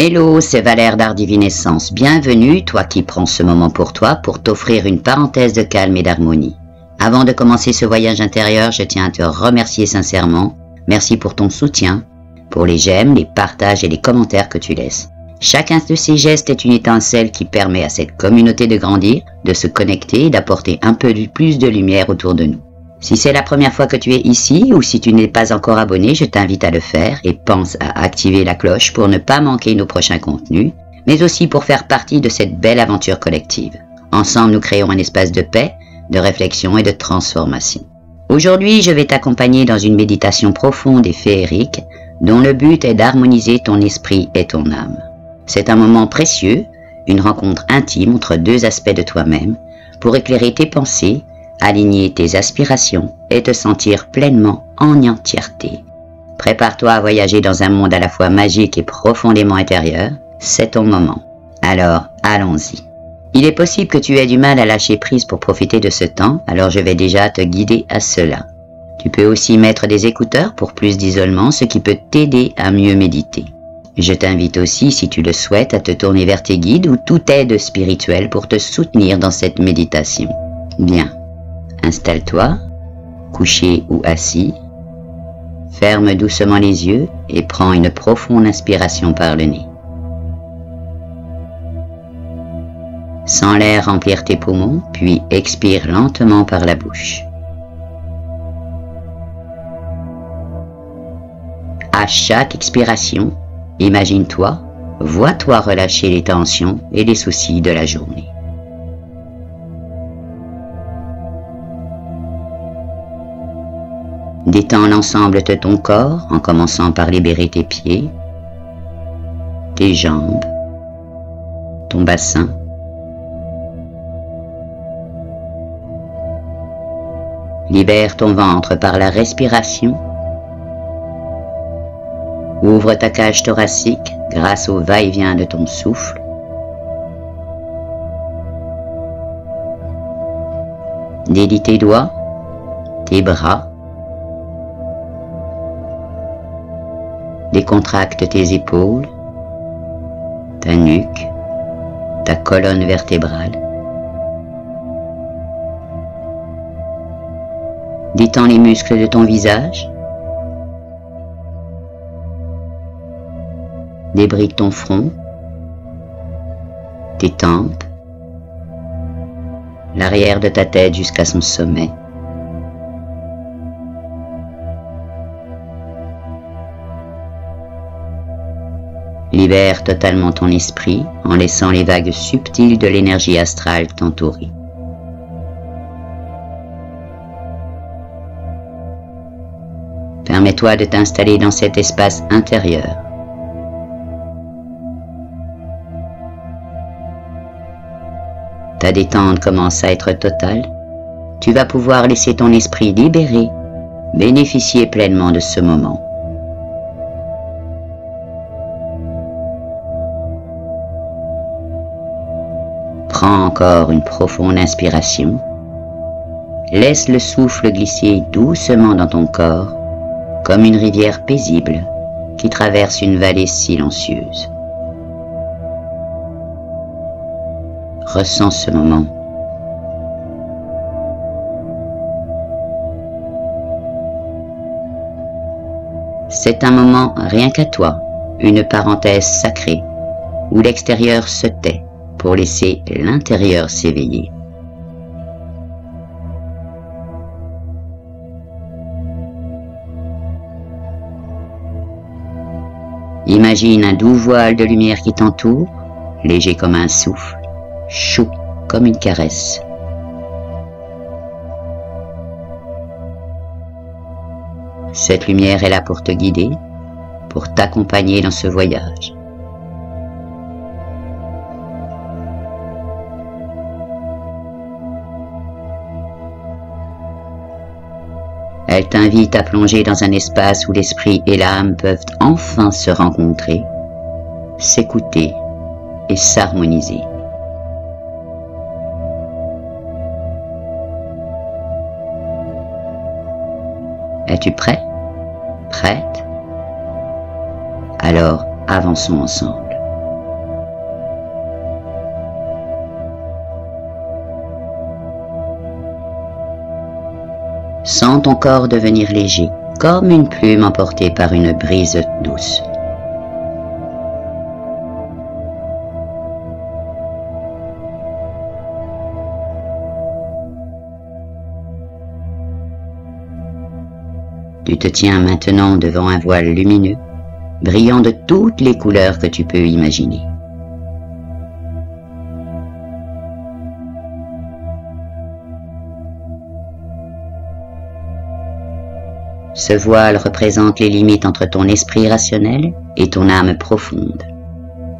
Hello, c'est Valère d'Art Divinescence. Bienvenue, toi qui prends ce moment pour toi, pour t'offrir une parenthèse de calme et d'harmonie. Avant de commencer ce voyage intérieur, je tiens à te remercier sincèrement. Merci pour ton soutien, pour les j'aime, les partages et les commentaires que tu laisses. Chacun de ces gestes est une étincelle qui permet à cette communauté de grandir, de se connecter et d'apporter un peu plus de lumière autour de nous. Si c'est la première fois que tu es ici ou si tu n'es pas encore abonné, je t'invite à le faire et pense à activer la cloche pour ne pas manquer nos prochains contenus, mais aussi pour faire partie de cette belle aventure collective. Ensemble, nous créons un espace de paix, de réflexion et de transformation. Aujourd'hui, je vais t'accompagner dans une méditation profonde et féerique dont le but est d'harmoniser ton esprit et ton âme. C'est un moment précieux, une rencontre intime entre deux aspects de toi-même pour éclairer tes pensées, aligner tes aspirations et te sentir pleinement en entièreté. Prépare-toi à voyager dans un monde à la fois magique et profondément intérieur. C'est ton moment. Alors, allons-y. Il est possible que tu aies du mal à lâcher prise pour profiter de ce temps, alors je vais déjà te guider à cela. Tu peux aussi mettre des écouteurs pour plus d'isolement, ce qui peut t'aider à mieux méditer. Je t'invite aussi, si tu le souhaites, à te tourner vers tes guides ou toute aide spirituelle pour te soutenir dans cette méditation. Bien. Installe-toi, couché ou assis, ferme doucement les yeux et prends une profonde inspiration par le nez. Sens l'air remplir tes poumons, puis expire lentement par la bouche. À chaque expiration, imagine-toi, vois-toi relâcher les tensions et les soucis de la journée. Détends l'ensemble de ton corps en commençant par libérer tes pieds, tes jambes, ton bassin. Libère ton ventre par la respiration. Ouvre ta cage thoracique grâce au va-et-vient de ton souffle. Délie tes doigts, tes bras. Décontracte tes épaules, ta nuque, ta colonne vertébrale. Détends les muscles de ton visage. Débride ton front, tes tempes, l'arrière de ta tête jusqu'à son sommet. Libère totalement ton esprit en laissant les vagues subtiles de l'énergie astrale t'entourer. Permets-toi de t'installer dans cet espace intérieur. Ta détente commence à être totale. Tu vas pouvoir laisser ton esprit libéré, bénéficier pleinement de ce moment. Prends encore une profonde inspiration. Laisse le souffle glisser doucement dans ton corps, comme une rivière paisible qui traverse une vallée silencieuse. Ressens ce moment. C'est un moment rien qu'à toi, une parenthèse sacrée, où l'extérieur se tait pour laisser l'intérieur s'éveiller. Imagine un doux voile de lumière qui t'entoure, léger comme un souffle, chaud comme une caresse. Cette lumière est là pour te guider, pour t'accompagner dans ce voyage. Elle t'invite à plonger dans un espace où l'esprit et l'âme peuvent enfin se rencontrer, s'écouter et s'harmoniser. Es-tu prêt? Prête? Alors, avançons ensemble. Sens ton corps devenir léger, comme une plume emportée par une brise douce. Tu te tiens maintenant devant un voile lumineux, brillant de toutes les couleurs que tu peux imaginer. Ce voile représente les limites entre ton esprit rationnel et ton âme profonde,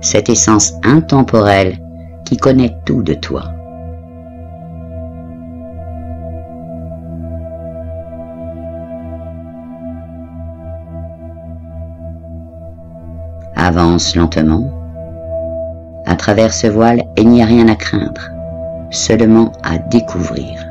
cette essence intemporelle qui connaît tout de toi. Avance lentement. À travers ce voile, il n'y a rien à craindre, seulement à découvrir.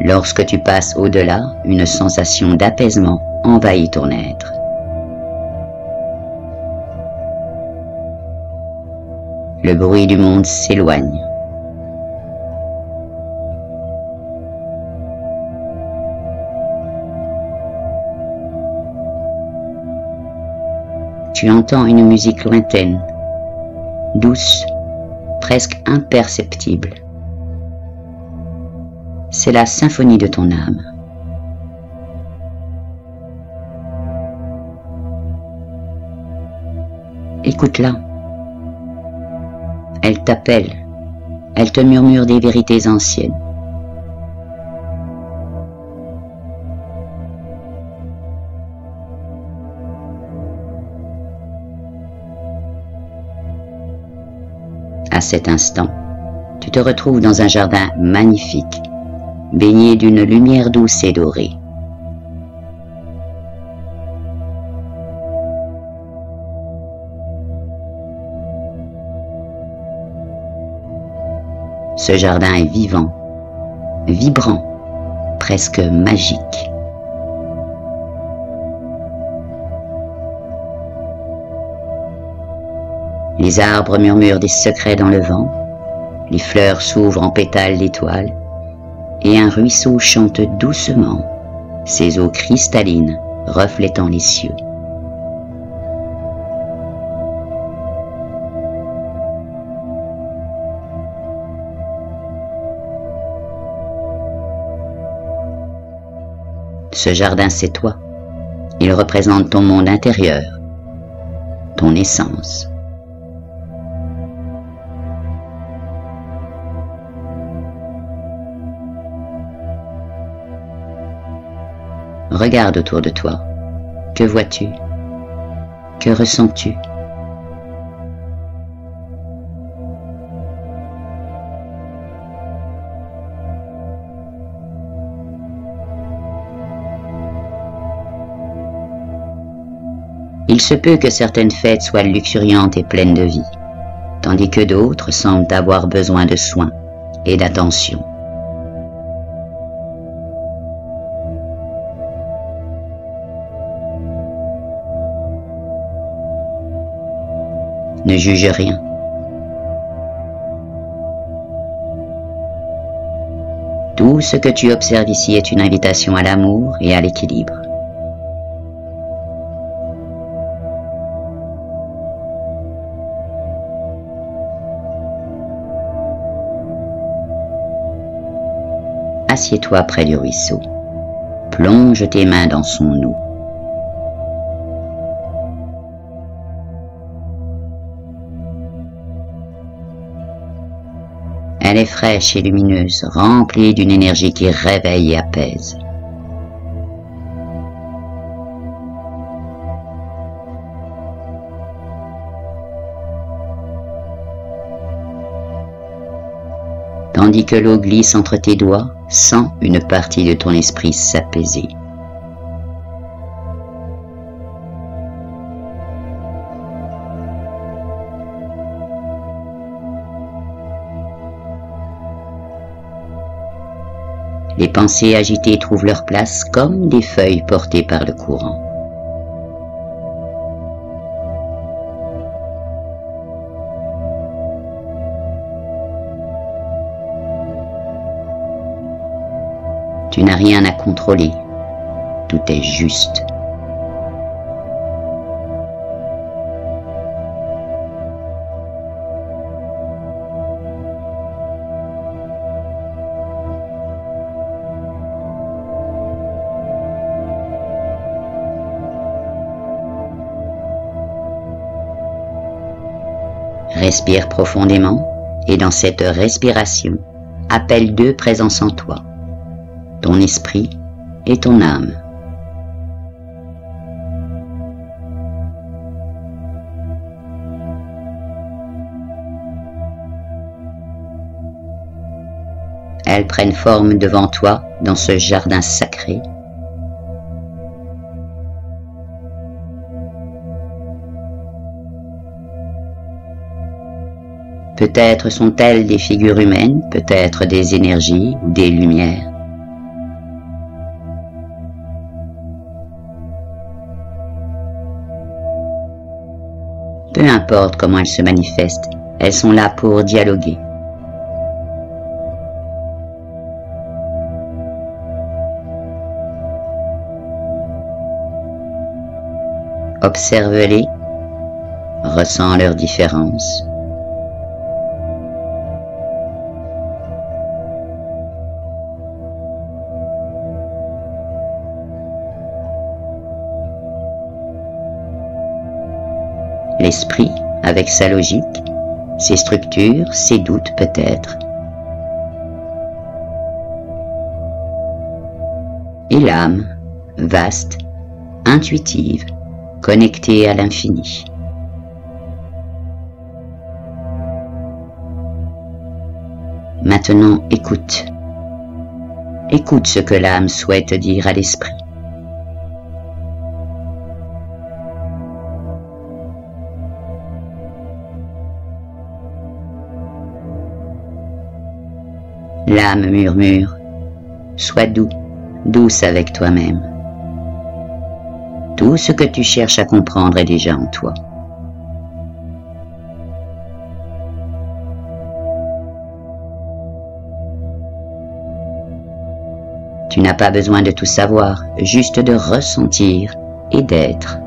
Lorsque tu passes au-delà, une sensation d'apaisement envahit ton être. Le bruit du monde s'éloigne. Tu entends une musique lointaine, douce, presque imperceptible. C'est la symphonie de ton âme. Écoute-la. Elle t'appelle. Elle te murmure des vérités anciennes. À cet instant, tu te retrouves dans un jardin magnifique, baigné d'une lumière douce et dorée. Ce jardin est vivant, vibrant, presque magique. Les arbres murmurent des secrets dans le vent, les fleurs s'ouvrent en pétales d'étoiles, et un ruisseau chante doucement, ses eaux cristallines reflétant les cieux. Ce jardin, c'est toi. Il représente ton monde intérieur, ton essence. Regarde autour de toi. Que vois-tu? Que ressens-tu? Il se peut que certaines fêtes soient luxuriantes et pleines de vie, tandis que d'autres semblent avoir besoin de soins et d'attention. Ne juge rien. Tout ce que tu observes ici est une invitation à l'amour et à l'équilibre. Assieds-toi près du ruisseau. Plonge tes mains dans son eau. Elle est fraîche et lumineuse, remplie d'une énergie qui réveille et apaise. Tandis que l'eau glisse entre tes doigts, sens une partie de ton esprit s'apaiser. Les pensées agitées trouvent leur place comme des feuilles portées par le courant. Tu n'as rien à contrôler. Tout est juste. Respire profondément et dans cette respiration, appelle deux présences en toi, ton esprit et ton âme. Elles prennent forme devant toi dans ce jardin sacré. Peut-être sont-elles des figures humaines, peut-être des énergies ou des lumières. Peu importe comment elles se manifestent, elles sont là pour dialoguer. Observe-les, ressens leurs différences. L'esprit, avec sa logique, ses structures, ses doutes peut-être. Et l'âme, vaste, intuitive, connectée à l'infini. Maintenant, écoute. Écoute ce que l'âme souhaite dire à l'esprit. L'âme murmure, sois doux, douce avec toi-même. Tout ce que tu cherches à comprendre est déjà en toi. Tu n'as pas besoin de tout savoir, juste de ressentir et d'être.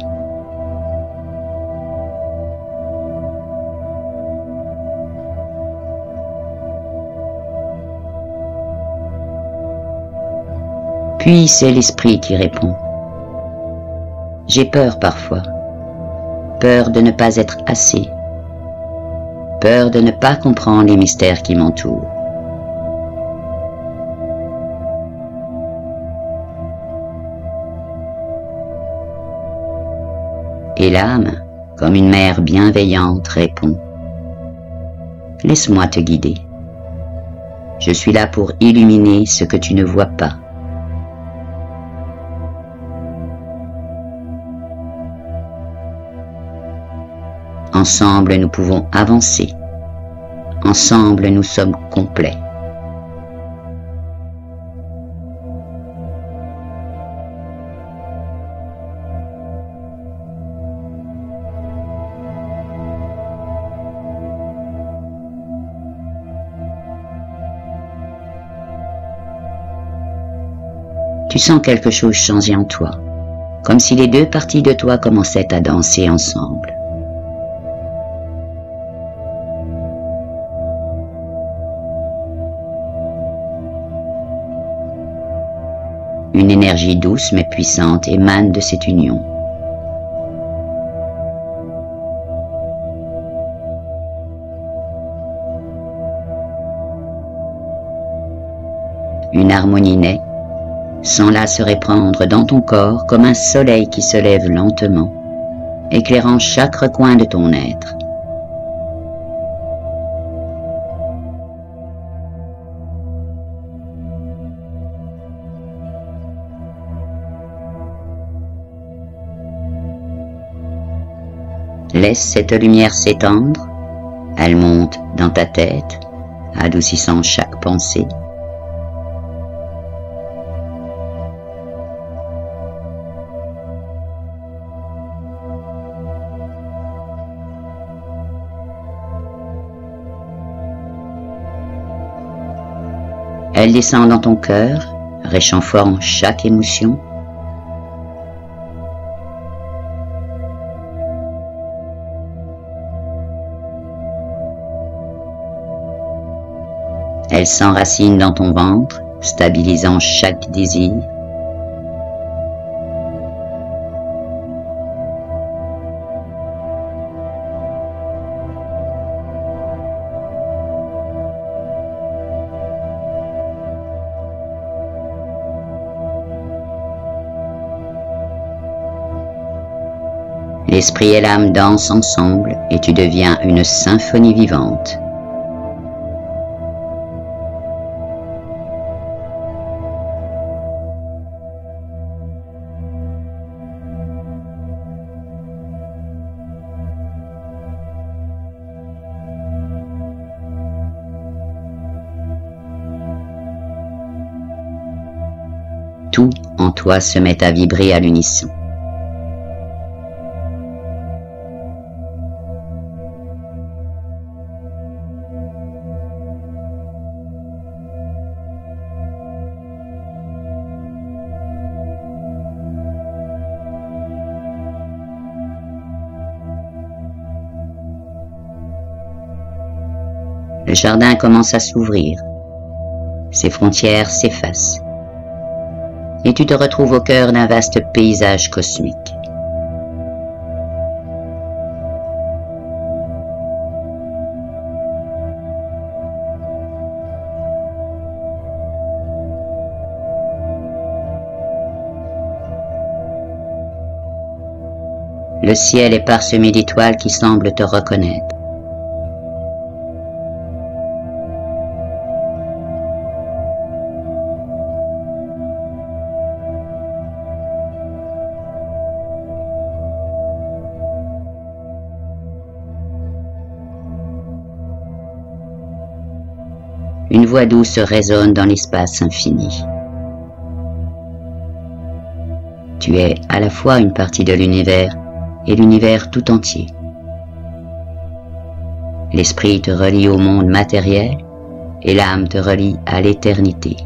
Puis c'est l'esprit qui répond. J'ai peur parfois, peur de ne pas être assez, peur de ne pas comprendre les mystères qui m'entourent. Et l'âme, comme une mère bienveillante, répond. Laisse-moi te guider. Je suis là pour illuminer ce que tu ne vois pas. Ensemble, nous pouvons avancer. Ensemble, nous sommes complets. Tu sens quelque chose changer en toi, comme si les deux parties de toi commençaient à danser ensemble. Une énergie douce mais puissante émane de cette union. Une harmonie naît, sans là se répandre dans ton corps comme un soleil qui se lève lentement, éclairant chaque recoin de ton être. Laisse cette lumière s'étendre, elle monte dans ta tête, adoucissant chaque pensée. Elle descend dans ton cœur, réchauffant chaque émotion. Elle s'enracine dans ton ventre, stabilisant chaque désir. L'esprit et l'âme dansent ensemble et tu deviens une symphonie vivante. Tout en toi se met à vibrer à l'unisson. Le jardin commence à s'ouvrir. Ses frontières s'effacent. Et tu te retrouves au cœur d'un vaste paysage cosmique. Le ciel est parsemé d'étoiles qui semblent te reconnaître. Une voix douce résonne dans l'espace infini. Tu es à la fois une partie de l'univers et l'univers tout entier. L'esprit te relie au monde matériel et l'âme te relie à l'éternité.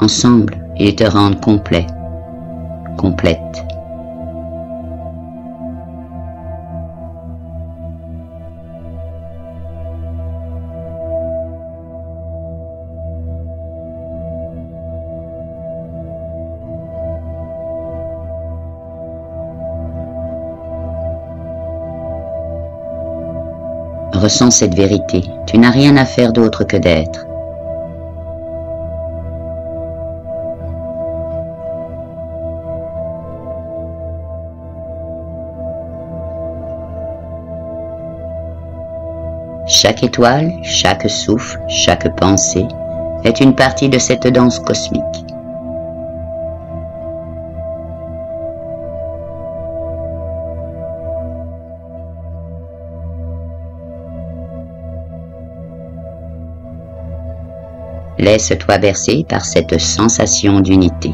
Ensemble, ils te rendent complet, complète. Ressens cette vérité, tu n'as rien à faire d'autre que d'être. Chaque étoile, chaque souffle, chaque pensée est une partie de cette danse cosmique. Laisse-toi bercer par cette sensation d'unité.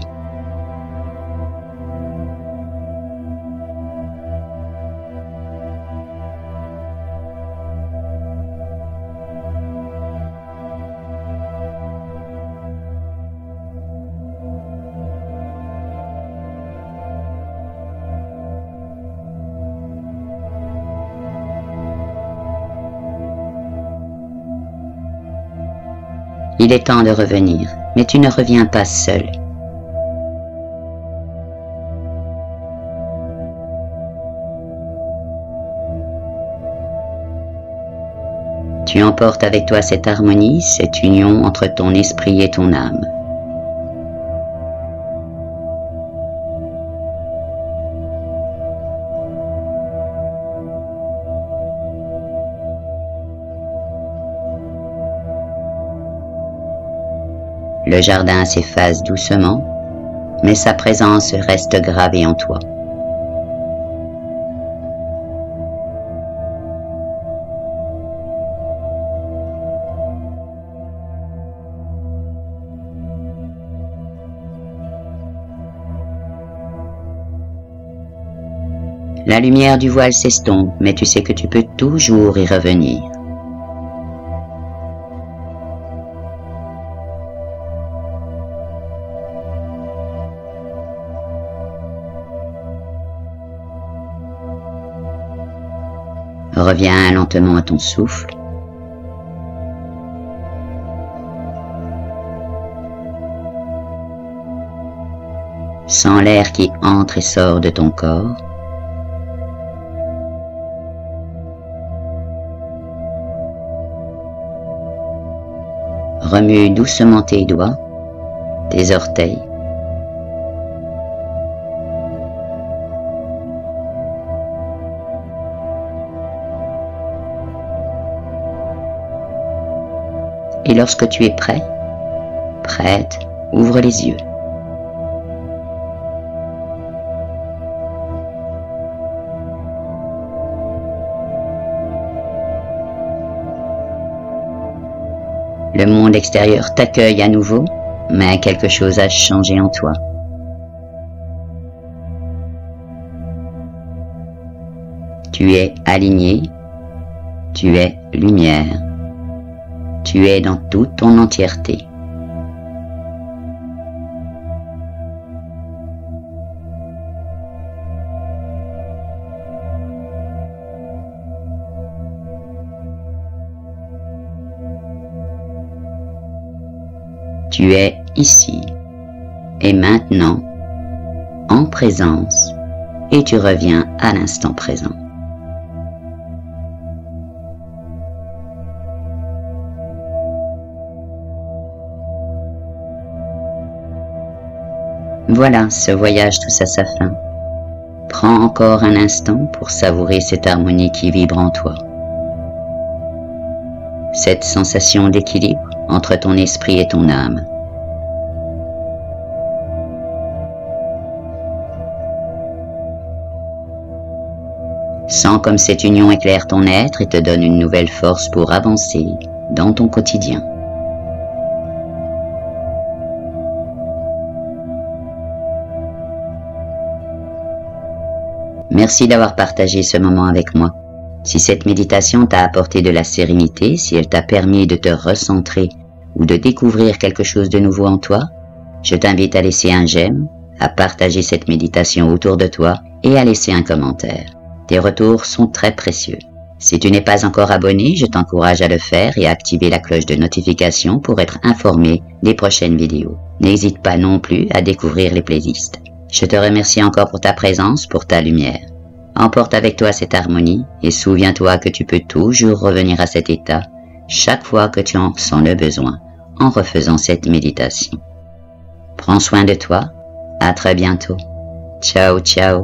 Il est temps de revenir, mais tu ne reviens pas seul. Tu emportes avec toi cette harmonie, cette union entre ton esprit et ton âme. Le jardin s'efface doucement, mais sa présence reste gravée en toi. La lumière du voile s'estompe, mais tu sais que tu peux toujours y revenir. Reviens lentement à ton souffle. Sens l'air qui entre et sort de ton corps. Remue doucement tes doigts, tes orteils. Et lorsque tu es prêt, prête, ouvre les yeux. Le monde extérieur t'accueille à nouveau, mais quelque chose a changé en toi. Tu es aligné, tu es lumière, tu es dans toute ton entièreté. Tu es ici et maintenant, en présence, et tu reviens à l'instant présent. Voilà, ce voyage touche à sa fin. Prends encore un instant pour savourer cette harmonie qui vibre en toi. Cette sensation d'équilibre entre ton esprit et ton âme. Sens comme cette union éclaire ton être et te donne une nouvelle force pour avancer dans ton quotidien. Merci d'avoir partagé ce moment avec moi. Si cette méditation t'a apporté de la sérénité, si elle t'a permis de te recentrer ou de découvrir quelque chose de nouveau en toi, je t'invite à laisser un j'aime, à partager cette méditation autour de toi et à laisser un commentaire. Tes retours sont très précieux. Si tu n'es pas encore abonné, je t'encourage à le faire et à activer la cloche de notification pour être informé des prochaines vidéos. N'hésite pas non plus à découvrir les playlists. Je te remercie encore pour ta présence, pour ta lumière. Emporte avec toi cette harmonie et souviens-toi que tu peux toujours revenir à cet état chaque fois que tu en sens le besoin en refaisant cette méditation. Prends soin de toi, à très bientôt. Ciao, ciao.